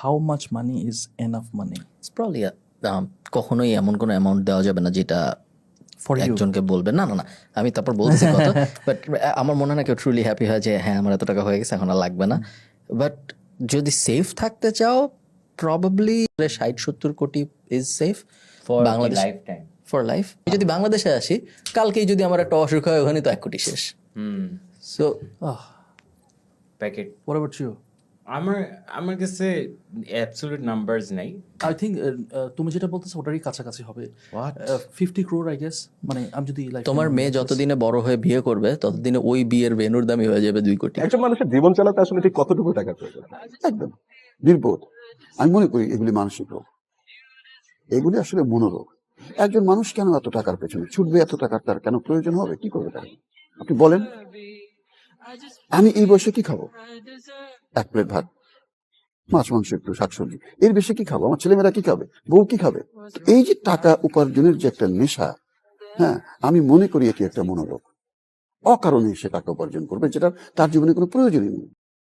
How much money is enough money It's probably কখনোই এমন কোনো অ্যামাউন্ট দেওয়া যাবে না যেটা for you? একজনকে বলবে না না না আমি তারপর বলতেছি কত বাট আমার মনে হয় না কেউ ট্রুলি হ্যাপি হয় যে হ্যাঁ আমার এত টাকা হয়ে গেছে এখন আর লাগবে না বাট যদি সেফ থাকতে চাও প্রবাবলি 60-70 কোটি is safe for Bangladesh lifetime. For life যদি বাংলাদেশে আসি কালকেই যদি আমার একটা অসুখ হয় ওখানে তো 1 কোটি শেষ so Oh, Packet. what about you? আমার কাছে অ্যাবসলিউট নাম্বারস নাই। I think তুমি যেটা বলতেছো ওটারই কাছাকাছি হবে। What? 50 crore I guess, মানে আমি যদি like তোমার মেয়ে যতদিনে বড় হয়ে বিয়ে করবে ততদিনে ওই বিয়ের ভেন্যুর দামই হয়ে যাবে 2 কোটি একজন মানুষের জীবন চালাতে আসলে ঠিক কতটুকু টাকা প্রয়োজন? একদম নির্বোধ। আমি মনে করি এগুলি মানসিক রোগ, এগুলি আসলে মনোরোগ। একজন মানুষ কেন এত টাকার পেছনে ছুটবে, এত টাকার তার কেন প্রয়োজন হবে, কি করবে তারা? আপনি বলেন, আমি এই বয়সে কি খাবো? 1 প্লেট ভাত, মাছ মাংস একটু শাকসবজি, এর বেশি কি খাবো? আমার ছেলেমেয়েরা কি খাবে, বউ কি খাবে? এই যে টাকা উপার্জনের যে একটা নেশা, হ্যাঁ, আমি মনে করি এটি একটা মনোরোগ। অকারণে সে টাকা উপার্জন করবে যেটা তার জীবনে কোনো প্রয়োজনই নেই।